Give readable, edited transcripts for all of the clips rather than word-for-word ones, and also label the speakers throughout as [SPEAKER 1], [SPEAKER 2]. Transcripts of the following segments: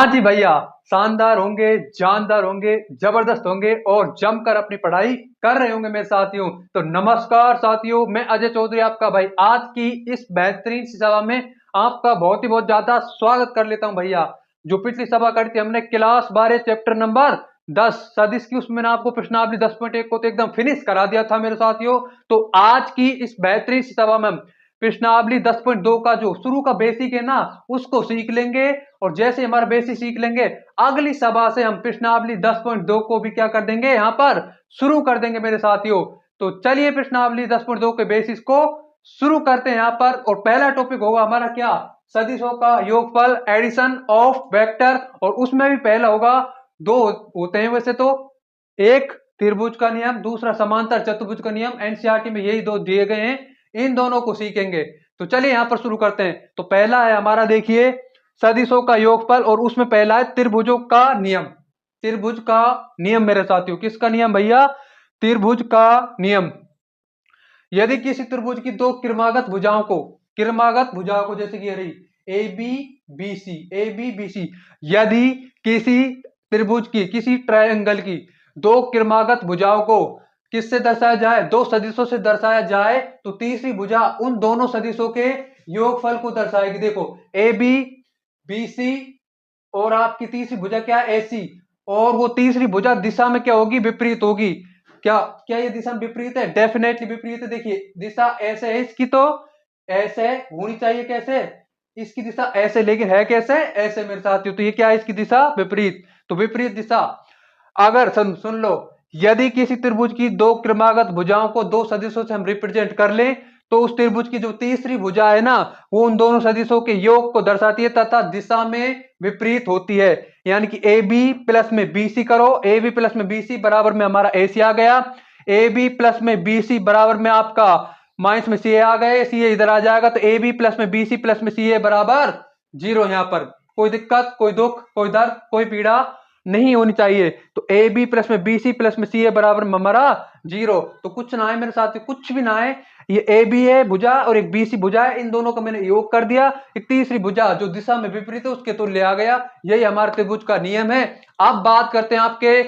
[SPEAKER 1] हाँ जी भैया, शानदार होंगे, जानदार होंगे, जबरदस्त होंगे और जमकर अपनी पढ़ाई कर रहे होंगे मेरे साथियों। तो नमस्कार साथियों, मैं अजय चौधरी आपका भाई आज की इस बेहतरीन सी सभा में आपका बहुत ही बहुत ज्यादा स्वागत कर लेता हूं भैया। जो पिछली सभा करी थी हमने क्लास 12 चैप्टर नंबर 10 सदिश की, उसमें आपको प्रश्नावली 10.1 को तो एकदम फिनिश करा दिया था मेरे साथियों। तो आज की इस बेहतरीन सी सभा में प्रश्नावली 10.2 का जो शुरू का बेसिक है ना, उसको सीख लेंगे। और जैसे हमारा बेसिक सीख लेंगे, अगली सभा से हम प्रश्नावली 10.2 को भी क्या कर देंगे, यहाँ पर शुरू कर देंगे मेरे साथियों। तो चलिए प्रश्नावली 10.2 के बेसिस को शुरू करते हैं यहाँ पर। और पहला टॉपिक होगा हमारा क्या, सदिशों का योगफल, एडिशन ऑफ वेक्टर। और उसमें भी पहला होगा, दो होते हैं वैसे तो, एक त्रिभुज का नियम, दूसरा समांतर चतुर्भुज का नियम। एनसीईआरटी में यही दो दिए गए हैं, इन दोनों को सीखेंगे। तो चलिए यहां पर शुरू करते हैं। तो पहला है हमारा, देखिए, सदिशों का योगफल, और उसमें पहला है त्रिभुजों का नियम। त्रिभुज का नियम मेरे साथियों, किसका नियम भैया, त्रिभुज का नियम। यदि किसी त्रिभुज की दो क्रमागत भुजाओं को जैसे कि रही ए बी बी सी, यदि किसी त्रिभुज की, किसी ट्रायंगल की दो क्रमागत भुजाओं को किससे दर्शाया जाए, दो सदिशों से दर्शाया जाए, तो तीसरी भुजा उन दोनों सदिशों के योगफल को दर्शाएगी। देखो, ए बी बी सी, और आपकी तीसरी भुजा क्या है, एसी। और वो तीसरी भुजा दिशा में क्या होगी, विपरीत होगी। क्या क्या ये दिशा में विपरीत है, डेफिनेटली विपरीत है। देखिए दिशा ऐसे है इसकी, तो ऐसे होनी चाहिए, कैसे, इसकी दिशा ऐसे, लेकिन है कैसे, ऐसे मेरे साथियों। तो ये क्या है, इसकी दिशा विपरीत। तो विपरीत दिशा, अगर सुन लो, यदि किसी त्रिभुज की दो क्रमागत भुजाओं को दो सदिशों से हम रिप्रेजेंट कर लें, तो उस त्रिभुज की जो तीसरी भुजा है ना, वो उन दोनों सदिशों के योग को दर्शाती है तथा दिशा में विपरीत होती है। यानी कि ए बी प्लस में बी सी करो, ए बी प्लस में बी सी बराबर में हमारा ए सी आ गया, ए बी प्लस में बी सी बराबर में आपका माइनस में सी ए आ गए, सी ए इधर आ जाएगा, तो ए बी प्लस में बी सी प्लस में सी ए बराबर 0। यहां पर कोई दिक्कत, कोई दुख, कोई दर्द, कोई पीड़ा नहीं होनी चाहिए। तो ए बी प्लस में बी सी प्लस में सी ए बराबर में हमारा 0। तो कुछ ना है मेरे साथ, कुछ भी ना है, ये ए बी है भुजा और एक बी सी भुजा है, इन दोनों का मैंने योग कर दिया, एक तीसरी भुजा जो दिशा में विपरीत है उसके तुल्य आ गया। यही हमारे त्रिभुज का नियम है। अब बात करते हैं आपके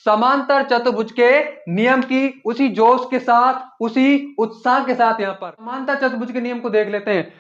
[SPEAKER 1] समांतर चतुर्भुज के नियम की, उसी जोश के साथ, उसी उत्साह के साथ। यहाँ पर समांतर चतुर्भुज के नियम को देख लेते हैं।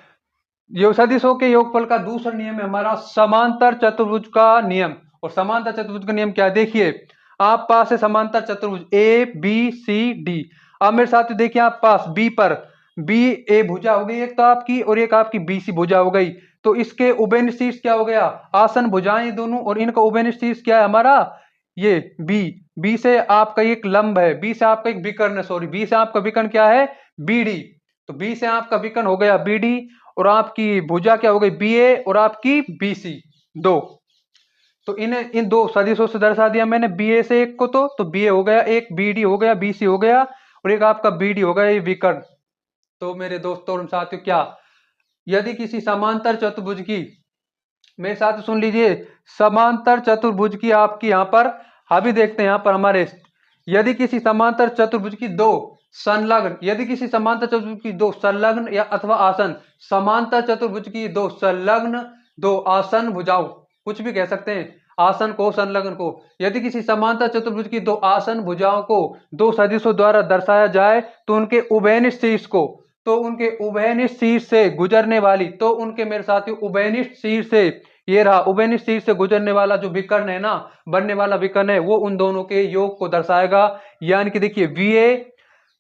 [SPEAKER 1] ये सदिशों के योगफल का दूसरा नियम है हमारा समांतर चतुर्भुज का नियम। और समांतर चतुर्भुज का नियम क्या है, देखिए, आप पास है समांतर चतुर्भुज ए बी सी डी। अब मेरे साथ देखिए, आप पास बी पर बी ए भुजा हो गई एक तो आपकी, और एक आपकी बी सी भुजा हो गई। तो इसके उभयनिष्ठ शीर्ष क्या हो गया, आसन भुजाएं दोनों, और इनका उभयनिष्ठ शीर्ष क्या है हमारा, ये बी। बी से आपका एक लंब है, बी से आपका एक विकर्ण है, सॉरी, बी से आपका विकर्ण क्या है, बी डी। तो बी से आपका विकर्ण हो गया बी डी, और आपकी भुजा क्या हो गई, बी ए, और आपकी बी सी दो। तो इन दो सदिशों से दर्शा दिया मैंने, बी ए से एक को, तो बी ए हो गया एक, बी डी हो गया, बी सी हो गया, और एक आपका बी डी हो गया, ये विकर्ण। तो मेरे दोस्तों और साथियों, क्या, यदि किसी समांतर चतुर्भुज की, मेरे साथ सुन लीजिए, समांतर चतुर्भुज की आपकी यहाँ पर, अभी देखते हैं यहाँ पर हमारे, यदि किसी समांतर चतुर्भुज की दो संलग्न, यदि किसी समांतर चतुर्भुज की दो संलग्न या अथवा आसन, समांतर चतुर्भुज की दो संलग्न, दो आसन भुजाओं, कुछ भी कह सकते हैं, आसन को संलग्न को, यदि किसी समांतर चतुर्भुज की दो आसन भुजाओं को दो सदिशों द्वारा दर्शाया जाए, तो उनके उभयनिष्ठ शीर्ष को, तो उनके उभयनिष्ठ शीर्ष से गुजरने वाली, तो उनके मेरे साथियों उभयनिष्ठ शीर्ष से, ये रहा उभयनिष्ठ शीर्ष से गुजरने वाला जो विकर्ण है ना, बनने वाला विकर्ण है, वो उन दोनों के योग को दर्शाएगा। यानी कि देखिए, बी ए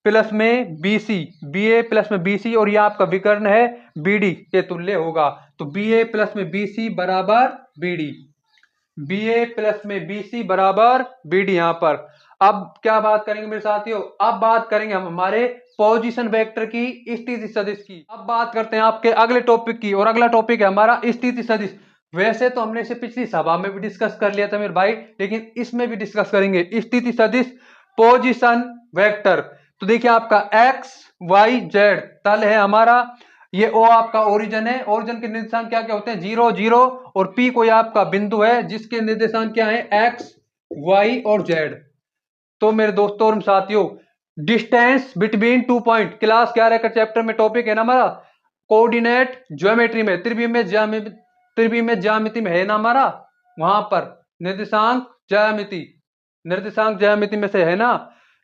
[SPEAKER 1] प्लस में बी सी, बी ए प्लस में बी सी, और ये आपका विकर्ण है बी डी के तुल्य होगा। तो बी ए प्लस में बी सी बराबर बी डी, बी ए प्लस में बी सी बराबर बी डी। यहां पर अब क्या बात करेंगे मेरे साथियों, अब बात करेंगे हम हमारे पोजीशन वेक्टर की, स्थिति सदिश की। अब बात करते हैं आपके अगले टॉपिक की, और अगला टॉपिक है हमारा स्थिति सदिश। वैसे तो हमने इसे पिछली सभा में भी डिस्कस कर लिया था मेरे भाई, लेकिन इसमें भी डिस्कस करेंगे स्थिति सदिश, पोजीशन वेक्टर। तो देखिए, आपका एक्स वाई जेड तल है हमारा, ये ओ आपका ओरिजिन है, ओरिजिन के निर्देशांक क्या क्या होते हैं, 0 0, और पी कोई आपका बिंदु है जिसके निर्देशांक क्या है, एक्स वाई और जेड। तो मेरे दोस्तों और साथियों, distance between two point, class 11 का चैप्टर में टॉपिक है ना हमारा, कोऑर्डिनेट ज्योमेट्री में, त्रिविमीय ज्यामिति में है ना हमारा, वहां पर निर्देशांक ज्यामिति, निर्देशांक ज्यामिति में से है ना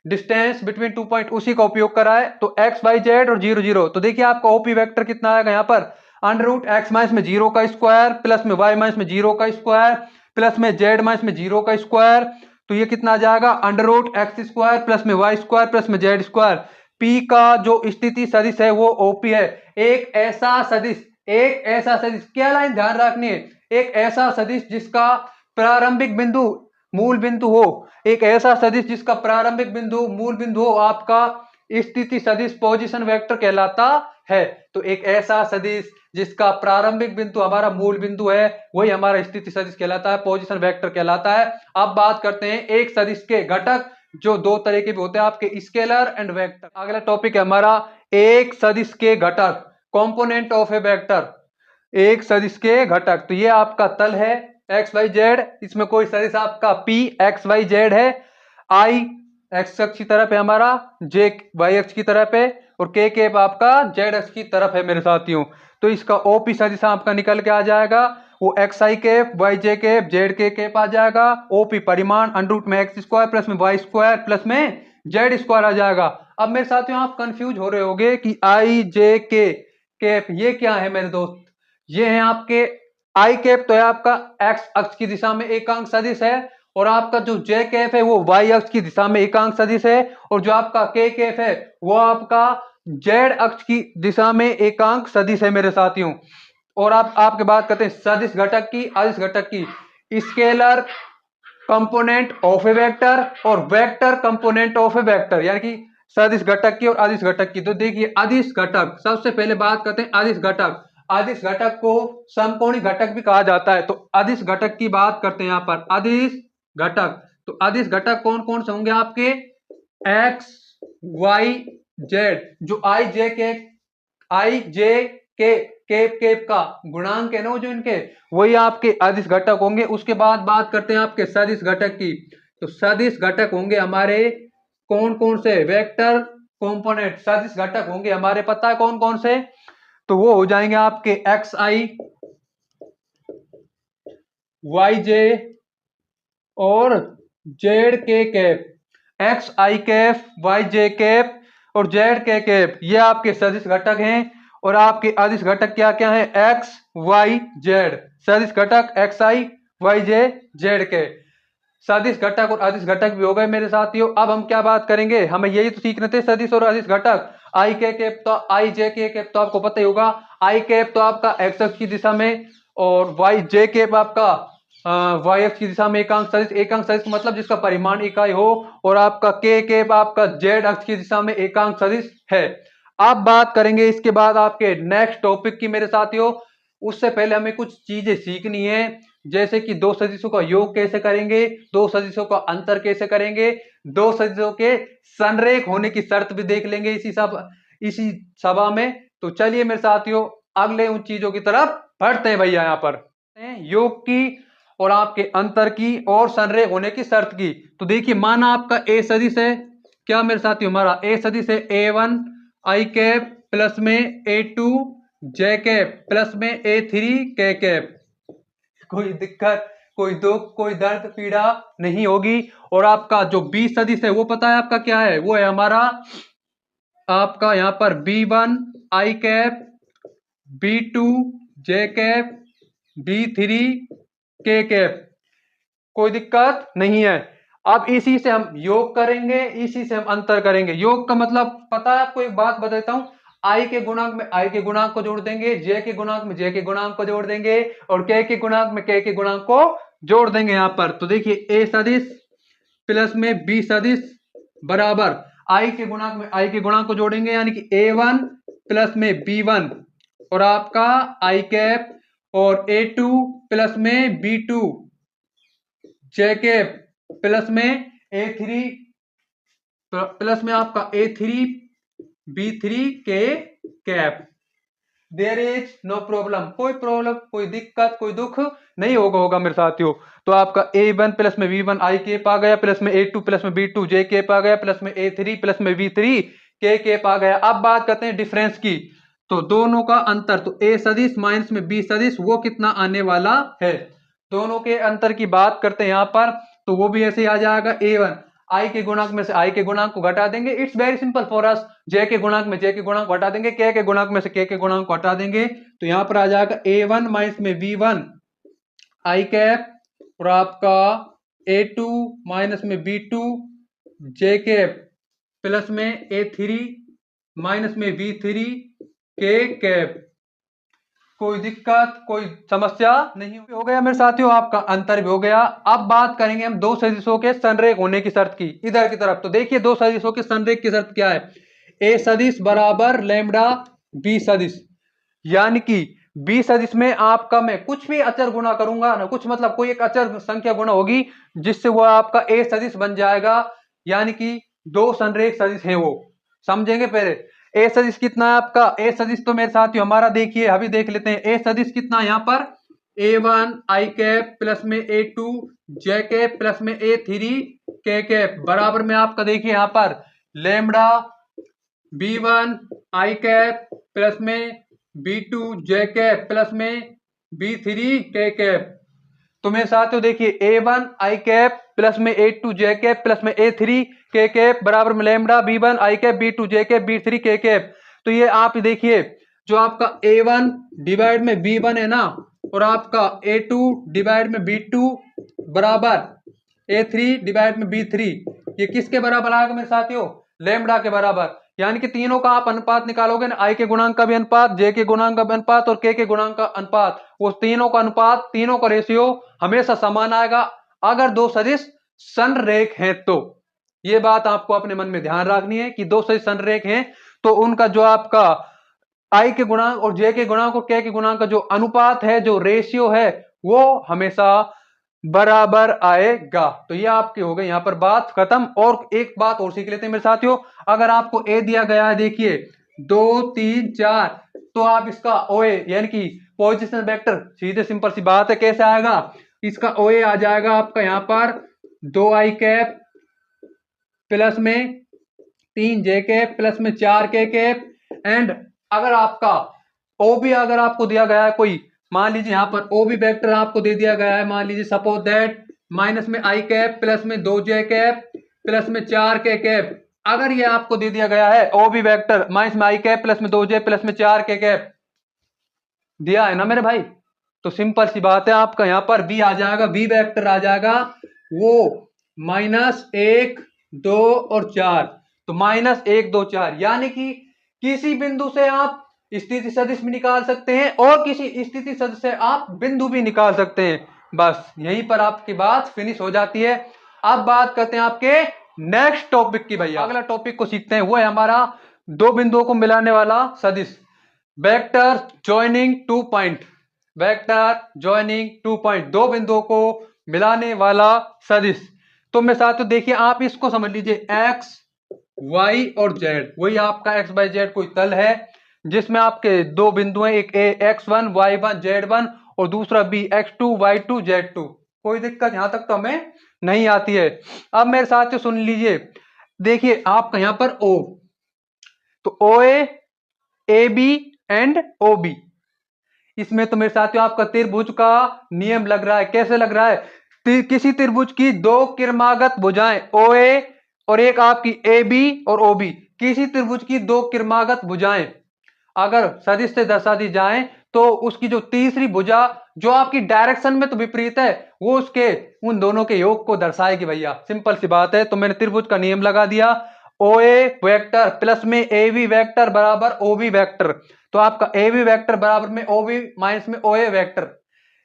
[SPEAKER 1] डिस्टेंस बिटवीन 2 पॉइंट, उसी का उपयोग करा है। तो एक्स वाई जेड और 0 0, तो देखिए आपका ओपी वेक्टर कितना आएगा यहाँ पर, अंडर रूट एक्स माइनस में 0 का स्क्वायर प्लस में वाई माइनस में 0 का स्क्वायर प्लस में जेड माइनस में 0 का स्क्वायर, तो ये कितना आ जाएगा under root x square plus में वाई स्क्वायर प्लस में जेड स्क्वायर। पी का जो स्थिति सदिश है वो ओपी है। एक ऐसा सदिश, एक ऐसा सदिश, क्या लाइन ध्यान रखनी है, एक ऐसा सदिश जिसका प्रारंभिक बिंदु मूल बिंदु हो, एक ऐसा सदिश जिसका प्रारंभिक बिंदु मूल बिंदु हो आपका स्थिति सदिश पोजीशन वेक्टर कहलाता है। तो एक ऐसा सदिश जिसका प्रारंभिक बिंदु हमारा मूल बिंदु है वही हमारा स्थिति सदिश कहलाता है, पोजीशन वेक्टर कहलाता है। अब बात करते हैं एक सदिश के घटक, जो दो तरह के भी होते हैं आपके, स्केलर एंड वेक्टर। अगला टॉपिक है हमारा एक सदिश के घटक, कंपोनेंट ऑफ ए वेक्टर। एक सदिश के घटक, तो ये आपका तल है एक्स वाई जेड, इसमें कोई सदिश आपका पी एक्स वाई जेड है, आई एक्स अक्ष की तरफ है हमारा, जे वाई अक्ष की तरफ है और के केप आपका जेड अक्ष की तरफ है मेरे साथियों। तो इसका ओपी सदिश आपका निकल के आ जाएगा, वो x i cap y j cap z k cap आ जाएगा। ओपी परिमाण अंडर रूट में एक्स स्क्वायर प्लस में वाई स्क्वायर प्लस में जेड स्क्वायर आ जाएगा। अब मेरे साथियों आप कंफ्यूज हो रहे होंगे कि आई जे के केप ये क्या है मेरे दोस्त, ये है आपके आई कैप तो है आपका एक्स अक्ष की दिशा में एकांक सदिश है, और आपका जो जे कैप है वो वाई अक्ष की दिशा में एकांक सदिश है, और जो आपका के कैप है वो आपका जेड अक्ष की दिशा में एकांक सदिश है मेरे साथियों। और आप आपके बात करते हैं सदिश घटक की, अदिश घटक की, scalar component of a vector और vector component of a vector, यानी कि सदिश घटक की और अदिश घटक की। तो देखिए अदिश घटक, सबसे पहले बात करते हैं अदिश घटक। अदिश घटक को समकोणी घटक भी कहा जाता है। तो अदिश घटक की बात करते हैं यहाँ पर, अदिश घटक। तो अदिश घटक कौन कौन से होंगे आपके, एक्स वाई जेड, जो आई जे के केप केप का गुणांक है ना वो जो इनके, वही आपके अदिश घटक होंगे। उसके बाद बात करते हैं आपके सदिश घटक की। तो सदिश घटक होंगे हमारे कौन कौन से, वेक्टर कंपोनेंट सदिश घटक होंगे हमारे, पता है कौन कौन से, तो वो हो जाएंगे आपके एक्स आई वाई जे और जेड के कैप, एक्स आई कैप वाई जे कैप और जेड के कैप, ये आपके सदिश घटक हैं। और आपके अदिश घटक क्या क्या है, एक्स वाई जेड, सदिश घटक एक्स आई वाई जे जेड के। सदिश घटक और अदिश घटक भी हो गए मेरे साथियों। अब हम क्या बात करेंगे, हमें यही तो सीखने थे सदिश और अदिश घटक। आई के कैप तो आई जे के कैप तो आपको पता ही होगा, आई कैप तो आपका एक्स अक्ष की दिशा में और वाई जे कैप आपका वाई अक्ष की दिशा में एकांक सदिश, एकांक सदिश मतलब जिसका परिमाण इकाई हो, और आपका के कैप आपका जेड अक्ष की दिशा में एकांक सदिश है। अब बात करेंगे इसके बाद आपके नेक्स्ट टॉपिक की मेरे साथियों। उससे पहले हमें कुछ चीजें सीखनी है, जैसे कि दो सदिशों का योग कैसे करेंगे, दो सदिशों का अंतर कैसे करेंगे, दो सदिशों के संरेख होने की शर्त भी देख लेंगे इसी सभा में। तो चलिए मेरे साथियों अगले उन चीजों की तरफ बढ़ते हैं भैया। यहाँ पर योग की और आपके अंतर की और संरेख होने की शर्त की। तो देखिए माना आपका ए सदिश है, क्या मेरे साथियों हमारा ए सदिश है A1 आई कैप प्लस में A2 जे कैप प्लस में A3 के कैप। कोई दिक्कत, कोई दुख, कोई दर्द पीड़ा नहीं होगी। और आपका जो बी सदिश है वो पता है आपका क्या है, वो है हमारा आपका यहाँ पर B1 आई कैप B2 जे कैप B3 के कैप, कोई दिक्कत नहीं है। अब इसी से हम योग करेंगे, इसी से हम अंतर करेंगे। योग का मतलब पता है आपको, एक बात बताता हूं, आई के गुणांक में आई के गुणांक को जोड़ देंगे, जे के गुणांक में जे के गुणांक को जोड़ देंगे और के गुणांक में के गुणांक को जोड़ देंगे यहाँ पर। तो देखिए ए सदिश प्लस में बी सदिश बराबर आई के गुणांक में आई के गुणांक को जोड़ेंगे, यानी कि A1 प्लस में B1 और आपका आई कैप और A2 प्लस में B2 जे कैप प्लस में A3 प्लस में आपका A3 B3 के cap. There is no problem, कोई प्रॉब्लम, कोई दिक्कत, कोई दुख नहीं होगा मेरे साथियों। तो आपका A1 प्लस में V1 आई केप आ गया, प्लस में A2 प्लस में B2 जे केप आ गया, प्लस में A3 प्लस में B3 के केप आ गया। अब बात करते हैं डिफरेंस की। तो दोनों का अंतर, तो A सदिश माइनस में B सदिश वो कितना आने वाला है। दोनों के अंतर की बात करते हैं यहाँ पर, तो वो भी ऐसे ही आ जाएगा A1 आई के गुणांक में से आई के गुणांक को घटा देंगे। It's very simple for us, j के गुणांक में जे के गुणांक को हटा देंगे, के गुणांक में से के गुणांक को हटा देंगे, तो यहाँ पर आ जाएगा A1 माइनस में V1 आई कैप और आपका A2 माइनस में B2 जे कैप प्लस में A3 माइनस में V3 के कैप। कोई दिक्कत कोई समस्या नहीं हो गया मेरे साथियों, आपका अंतर भी हो गया। अब बात करेंगे हम दो सदिशों के संरेख होने की शर्त की। इधर की तरफ तो देखिए दो सदिशों के संरेख की शर्त क्या है, ए सदिश बराबर लैम्ब्डा बी सदिश, यानी कि बी सदिश में आपका मैं कुछ भी अचर गुणा करूंगा ना, कुछ मतलब कोई एक अचर संख्या गुणा होगी जिससे वो आपका ए सदिश बन जाएगा, यानी कि दो संरेख सदिश है वो। समझेंगे पहले ए सदिश कितना है आपका, ए सदिश तो मेरे साथियों हमारा देखिए अभी देख लेते हैं ए सदिश कितना है यहाँ पर, A1 आई कैप प्लस में A2 जे कैप प्लस में A3 के कैप बराबर में आपका देखिए यहाँ पर लैम्ब्डा B1 आई कैप प्लस में B2 जे कैप प्लस में B3 के कैप। तो मेरे साथियों देखिए A1 आई कैप प्लस में A2 जे कैप प्लस में A3 के कैप बराबर में लैम्ब्डा B1 आई कैप B2 जे कैप B3 के कैप। तो ये आप देखिए जो आपका A1 डिवाइड में B1 है ना, और आपका A2 डिवाइड में B2 बराबर A3 डिवाइड में B3, ये किसके बराबर आएगा मेरे साथियों, लैम्ब्डा के बराबर। यानी कि तीनों का आप अनुपात निकालोगे ना, आई के गुणांक का भी अनुपात, जे के गुणांक का भी अनुपात और के गुणांक का अनुपात, वो तीनों का अनुपात, तीनों का रेशियो हमेशा समान आएगा अगर दो सदिश संरेख हैं तो। ये बात आपको अपने मन में ध्यान रखनी है कि दो सदिश संरेख हैं तो उनका जो आपका आई के गुणांक और जे के गुणांक और के गुणांक का जो अनुपात है, जो रेशियो है, वो हमेशा बराबर आएगा। तो ये आपकी हो गई यहाँ पर बात खत्म। और एक बात और सीख लेते हैं मेरे साथियों, अगर आपको ए दिया गया है देखिए 2 3 4, तो आप इसका ओए यानी कि पोजीशन वेक्टर, सीधे सिंपल सी बात है कैसे आएगा, इसका ओए आ जाएगा आपका यहाँ पर 2 आई कैप प्लस में 3 जे कैप प्लस में 4 के कैप। एंड अगर आपका ओ भी अगर आपको दिया गया है कोई, मान लीजिए यहाँ पर ओ भी वेक्टर आपको दे दिया गया है, मान लीजिए सपोज दैट माइनस में आई कैप प्लस में 2 जे कैप प्लस में 4 के कैप, अगर ये आपको दे दिया गया है ओ भी वेक्टर माइनस में आई कैप प्लस में 2 जे प्लस में 4 के कैप दिया है ना मेरे भाई, तो सिंपल सी बात है आपका यहाँ पर बी आ जाएगा, बी वेक्टर आ जाएगा वो -1 2 और 4। तो -1 2 4 यानी कि किसी बिंदु से आप स्थिति सदिश भी निकाल सकते हैं और किसी स्थिति सदिश से आप बिंदु भी निकाल सकते हैं। बस यहीं पर आपकी बात फिनिश हो जाती है। अब बात करते हैं आपके नेक्स्ट टॉपिक की भैया, अगला टॉपिक को सीखते हैं, वो है हमारा दो बिंदुओं को मिलाने वाला सदिश, vector joining two point. Vector joining two point, दो बिंदुओं को मिलाने वाला सदिश। तो मेरे साथियों देखिए आप इसको समझ लीजिए x y और z, वही आपका x y z कोई तल है जिसमें आपके दो बिंदु हैं, एक a x1 y1 z1 और दूसरा b x2 y2 z2। कोई दिक्कत यहां तक तो हमें नहीं आती है। अब मेरे साथियों सुन लीजिए, देखिए आपका यहां पर o, तो OA AB एंड OB, इसमें तो मेरे साथियों आपका त्रिभुज का नियम लग रहा है। कैसे लग रहा है, किसी त्रिभुज की दो किरमागत भुजाएं OA और एक आपकी AB और OB, किसी त्रिभुज की दो किरमागत भुजाएं अगर सदिश से दर्शा दी जाएं तो उसकी जो तीसरी भुजा जो आपकी डायरेक्शन में तो विपरीत है, वो उसके उन दोनों के योग को दर्शाएगी भैया। सिंपल सी बात है। तो मैंने त्रिभुज का नियम लगा दिया, OA वेक्टर प्लस में AB वेक्टर बराबर OB वेक्टर, तो आपका AB वेक्टर बराबर में OB माइनस में OA वेक्टर,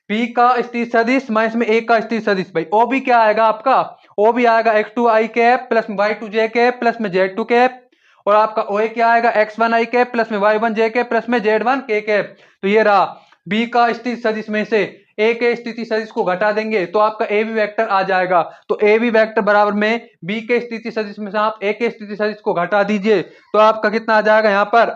[SPEAKER 1] P का स्थिति सदिश माइनस में A का स्थिति सदिश। भाई OB क्या आएगा आपका, OB आएगा x2 आई कैप प्लस में y2 जे कैप प्लस में z2 कैप, और आपका OA क्या आएगा x1 आई कैप प्लस में y1 जे कैप प्लस में z1 के कैप। तो ये रहा B का स्थिति सदिश में से A के स्थिति सदिश को घटा देंगे तो आपका AB वेक्टर आ जाएगा। तो AB वेक्टर बराबर में B के स्थिति सदिश में से आप A के स्थिति सदिश को घटा दीजिए तो आपका कितना आ जाएगा यहाँ पर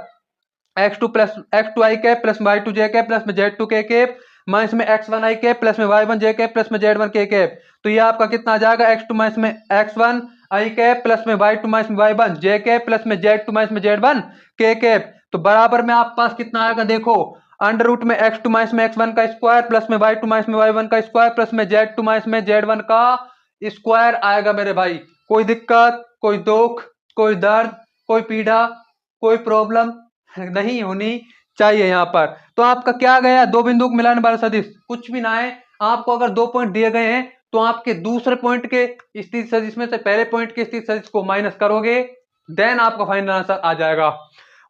[SPEAKER 1] x2 आई कैप प्लस y2 जे कैप प्लस में z2 के कैप माइनस में x1 आई कैप प्लस में y1 जे कैप प्लस में z1 के कैप। तो ये आपका कितना आ जाएगा x2 माइनस में x1 आई कैप प्लस में y2 माइनस में y1 जे कैप प्लस में z2 माइनस में z1 के कैप। तो बराबर में आपके पास कितना आएगा देखो, अंडर रूट में x2 माइनस में x1 का स्क्वायर प्लस में y2 माइनस में y1 का स्क्वायर प्लस में z2 माइनस में z1 का स्क्वायर आएगा मेरे भाई। कोई दिक्कत, कोई दुख, कोई दर्द, कोई पीड़ा, कोई प्रॉब्लम नहीं होनी चाहिए यहाँ पर। तो आपका क्या गया, दो बिंदु को मिलाने वाला सदिश कुछ भी ना है। आपको अगर दो पॉइंट दिए गए हैं तो आपके दूसरे पॉइंट के स्थिति सदिश में से पहले पॉइंट के स्थिति सदिश को माइनस करोगे, देन आपका फाइनल आंसर आ जाएगा।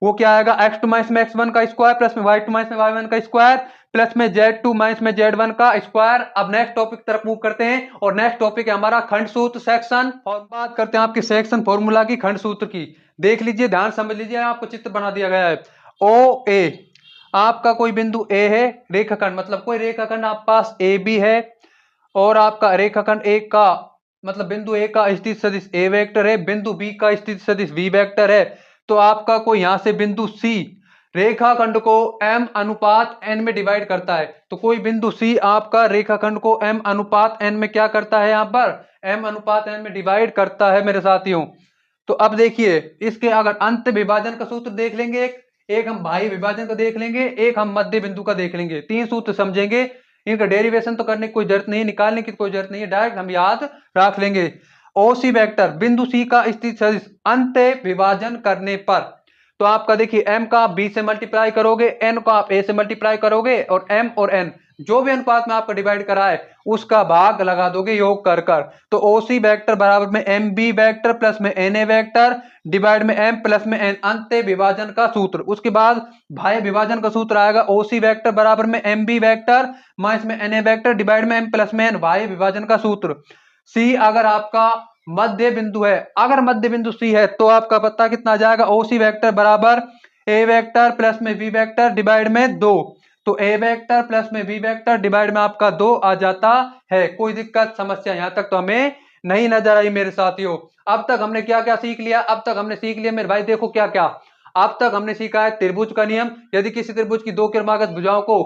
[SPEAKER 1] वो क्या आएगा, x2 माइनस में x1 का स्क्वायर प्लस में y2 माइनस में y1 का स्क्वायर प्लस में z2 माइनस में z1 का स्क्वायर। अब नेक्स्ट टॉपिक तरफ मूव करते हैं और नेक्स्ट टॉपिक है हमारा खंड सूत्र सेक्शन। और बात करते हैं आपके सेक्शन फॉर्मूला की, खंड सूत्र की। देख लीजिए, ध्यान समझ लीजिए, आपको चित्र बना दिया गया है। ओ ए, आपका कोई बिंदु ए है, रेखाखंड मतलब कोई रेखाखंड आपके पास ए बी है, और आपका रेखाखंड ए का मतलब बिंदु ए का स्थिति सदिश ए वेक्टर है, बिंदु बी का स्थिति सदिश बी वेक्टर है। तो आपका कोई यहां से बिंदु सी रेखाखंड को m अनुपात n में डिवाइड करता है। तो कोई बिंदु सी आपका रेखाखंड को m अनुपात n में क्या करता है, यहां पर m अनुपात n में डिवाइड करता है मेरे साथियों। तो अब देखिए, इसके अगर अंत विभाजन का सूत्र देख लेंगे, एक हम बाह्य विभाजन का देख लेंगे, एक हम मध्य बिंदु का देख लेंगे। तीन सूत्र समझेंगे, इनका डेरिवेशन तो करने की कोई जरूरत नहीं, निकालने की कोई जरूरत नहीं है, डायरेक्ट हम याद रख लेंगे। ओसी वेक्टर बिंदु सी का स्थिति सदिश अंत विभाजन करने पर, तो आपका देखिए m का आप b से मल्टीप्लाई करोगे, n को आप a से मल्टीप्लाई करोगे, और m और n जो भी अनुपात में आपका डिवाइड करा है उसका भाग लगा दोगे योग कर कर। तो ओसी वेक्टर बराबर में एम बी वेक्टर प्लस में एन ए वेक्टर डिवाइड में m प्लस में n, अंत विभाजन का सूत्र। उसके बाद बाह्य विभाजन का सूत्र आएगा ओसी वेक्टर बराबर में एम बी वेक्टर माइनस में एन ए वेक्टर डिवाइड में m प्लस में n, बाह्य विभाजन का सूत्र। सी अगर आपका मध्य बिंदु है, अगर मध्य बिंदु सी है तो आपका पता कितना आ जाएगा, ओसी वेक्टर बराबर ए वेक्टर प्लस में बी वेक्टर डिवाइड में 2। तो ए वेक्टर प्लस में बी वेक्टर डिवाइड में आपका 2 आ जाता है। कोई दिक्कत समस्या यहां तक तो हमें नहीं नजर आई मेरे साथियों। अब तक हमने क्या क्या सीख लिया, अब तक हमने सीख लिया मेरे भाई, देखो क्या क्या अब तक हमने सीखा है। त्रिभुज का नियम, यदि किसी त्रिभुज की दो क्रमागत भुजाओं को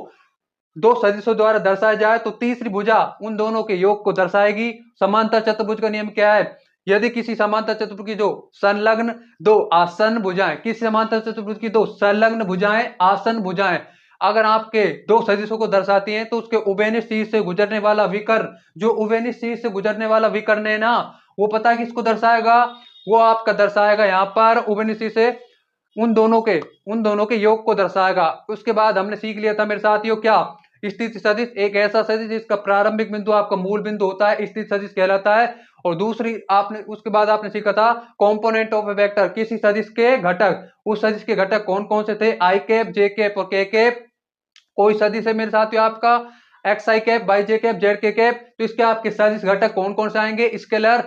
[SPEAKER 1] दो सदिशों द्वारा दर्शाया जाए तो तीसरी भुजा उन दोनों के योग को दर्शाएगी। समांतर चतुर्भुज का नियम क्या है, यदि किसी समांतर चतुर्भुज की दो संलग्न दो आसन भुजाएं, किसी समांतर चतुर्भुज की दो संलग्न भुजाएं आसन भुजाएं अगर आपके दो सदिशों को दर्शाती हैं, तो उसके उभयनिष्ठ शीर्ष से गुजरने वाला विकर्ण, जो उभयनिष्ठ शीर्ष से गुजरने वाला विकर्ण है ना, वो पता है किसको दर्शाएगा, वो आपका दर्शाएगा यहाँ पर उभयनिष्ठ शीर्ष से उन दोनों के योग को दर्शाएगा। उसके बाद हमने सीख लिया था मेरे साथियों क्या, स्थिति सदिश एक ऐसा सदिश जिसका प्रारंभिक बिंदु आपका मूल बिंदु होता है, स्थिति सदिश कहलाता है। और दूसरी आपने उसके बाद आपने सीखा था कंपोनेंट ऑफ ए वेक्टर, किसी सदिश के घटक, उस सदिश के घटक कौन कौन से थे, आई कैप, जे कैप और के कैप। कोई सदिश है मेरे साथियों आपका एक्स आई कैप, वाई जे कैप, जेड के कैप, तो इसके आपके सदिश घटक कौन कौन से आएंगे, scalar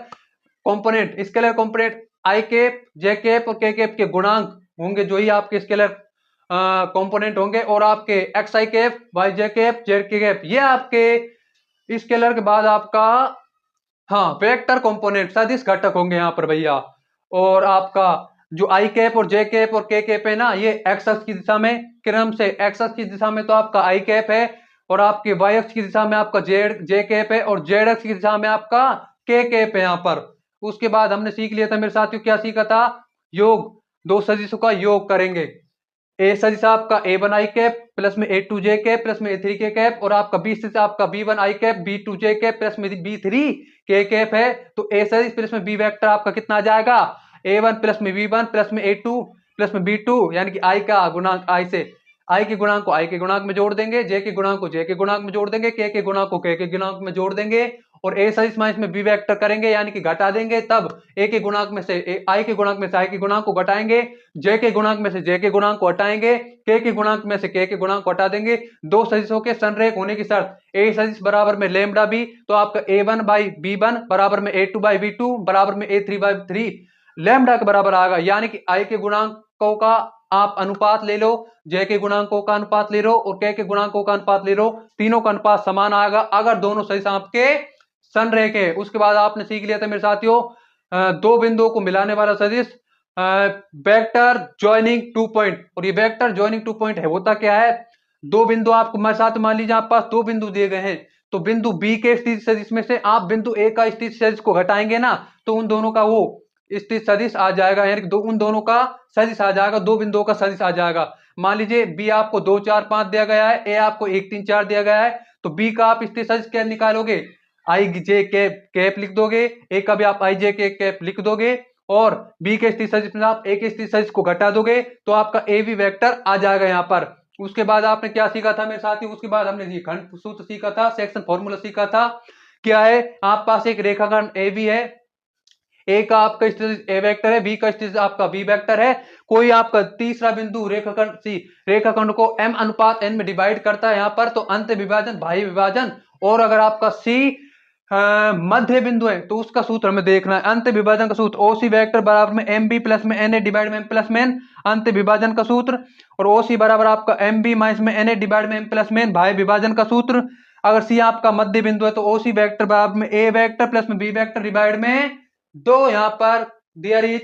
[SPEAKER 1] component I cap, J cap और के कैप के गुणांक होंगे, जो ही आपके स्केलर कंपोनेंट होंगे। और आपके एक्स आई कैप, वाई जे कैप, जेड के कैप, ये आपके स्केलर के बाद आपका वेक्टर कंपोनेंट सदिश घटक होंगे यहाँ पर भैया। और आपका जो आई कैप और जे कैप और के कैप है ना, ये एक्स अक्ष की दिशा में क्रम से, एक्स अक्ष की दिशा में तो आपका आई कैप है, और आपके वाई अक्ष की दिशा में आपका जे कैप है, और जेड अक्ष की दिशा में आपका के कैप है यहाँ पर। उसके बाद हमने सीख लिया था मेरे साथियों, क्या सीखा था, योग, दो सदिशों का योग करेंगे। ए सदिश आपका A1 आई कैप प्लस में A2 जे कैप प्लस में A3 के कैप, और आपका बी सदिश आपका B1 आई कैप B2 जे कैप प्लस में B3 के कैप है। तो ए सदिश प्लस में बी वेक्टर आपका कितना आ जाएगा, A1 प्लस में B1 प्लस में A2 प्लस में B2, यानी कि आई का गुणांक आई से, आई के गुणांक को आई के गुणांक में जोड़ देंगे, जे के गुणांक को जे के गुणांक में जोड़ देंगे, के गुणांक को के गुणांक में जोड़ देंगे, और ए सदिश माइनस में बी वेक्टर करेंगे यानी कि घटा देंगे, तब ए के गुणांक में से आई के गुणांक में से आई के गुणांक को घटाएंगे, जे के गुणांक में से जे के गुणांक को हटाएंगे, के गुणांक में से के गुणांक को हटा देंगे। दो सदिशों के संरेख होने की शर्त, ए सदिश बराबर में लैम्डा बी, तो आपका A1 बाई B1 बराबर में A2 बाई B2 बराबर में A3 बाई 3 लैम्डा के बराबर आएगा। यानी कि आई के गुणांकों का आप अनुपात ले लो, जे के गुणांकों का अनुपात ले लो, और के गुणांकों का अनुपात ले लो, तीनों का अनुपात समान आएगा अगर दोनों सदिश आपके संरेख है। उसके बाद आपने सीख लिया था मेरे साथियों दो बिंदुओं को मिलाने वाला सदिश वेक्टर जॉइनिंग टू पॉइंट। और ये वेक्टर जॉइनिंग टू पॉइंट है, होता क्या है, दो बिंदु आपको मेरे साथ मान लीजिए आपके पास दो बिंदु दिए गए हैं, तो बिंदु बी के स्थिति सदिश में से आप बिंदु ए का स्थिति सदिश को घटाएंगे ना, तो उन दोनों का वो स्थिति सदिश आ जाएगा, यानी उन दोनों का सदिश आ जाएगा, दो बिंदुओं का सदिश आ जाएगा। मान लीजिए बी आपको 2 4 5 दिया गया है, ए आपको 1 3 4 दिया गया है, तो बी का आप स्थिति सदिश क्या निकालोगे, आई जे कैप लिख दोगे, ए का भी आप आई जे के कैप लिख दोगे, और बी के स्थिति सदिश में आप ए के स्थिति सदिश को घटा दोगे तो आपका ए बी वेक्टर आ जाएगा यहाँ पर। उसके बाद आपने क्या सीखा था मेरे साथी, उसके बाद हमने ये खंड सूत्र सीखा था, सेक्शन फॉर्मूला सीखा था। क्या है, आप पास एक रेखाखंड ए बी है, ए का आपका स्थिति ए वेक्टर है, बी का स्थिति आपका बी वेक्टर है, कोई आपका तीसरा बिंदु रेखाखंड सी रेखाखंड को m अनुपात n में डिवाइड करता है यहाँ पर, तो अंत विभाजन बाह्य विभाजन, और अगर आपका सी मध्य बिंदु है तो उसका सूत्र हमें देखना है, अंत विभाजन का सूत्र ओसी वेक्टर बराबर में एम बी प्लस में एन ए डिवाइड में एम प्लस में एन, अंत विभाजन का सूत्र, और ओसी बराबर आपका एम बी माइनस में एन ए डिवाइड में एम प्लस में एन बाह्य विभाजन का सूत्र। अगर सी आपका मध्य बिंदु है तो ओसी वेक्टर बराबर में ए वेक्टर प्लस में बी वेक्टर डिवाइड में दो, यहाँ पर देयर इज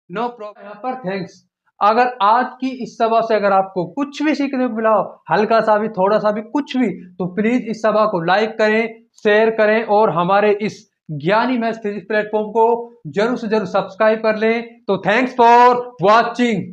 [SPEAKER 1] नो प्रॉब्लम। यहाँ पर थैंक्स। अगर आज की इस सभा से अगर आपको कुछ भी सीखने को मिला हो, हल्का सा भी थोड़ा सा भी कुछ भी, तो प्लीज इस सभा को लाइक करें, शेयर करें, और हमारे इस ज्ञानी मैथ्स फिजिक्स प्लेटफॉर्म को जरूर से जरूर सब्सक्राइब कर लें। तो थैंक्स फॉर वॉचिंग।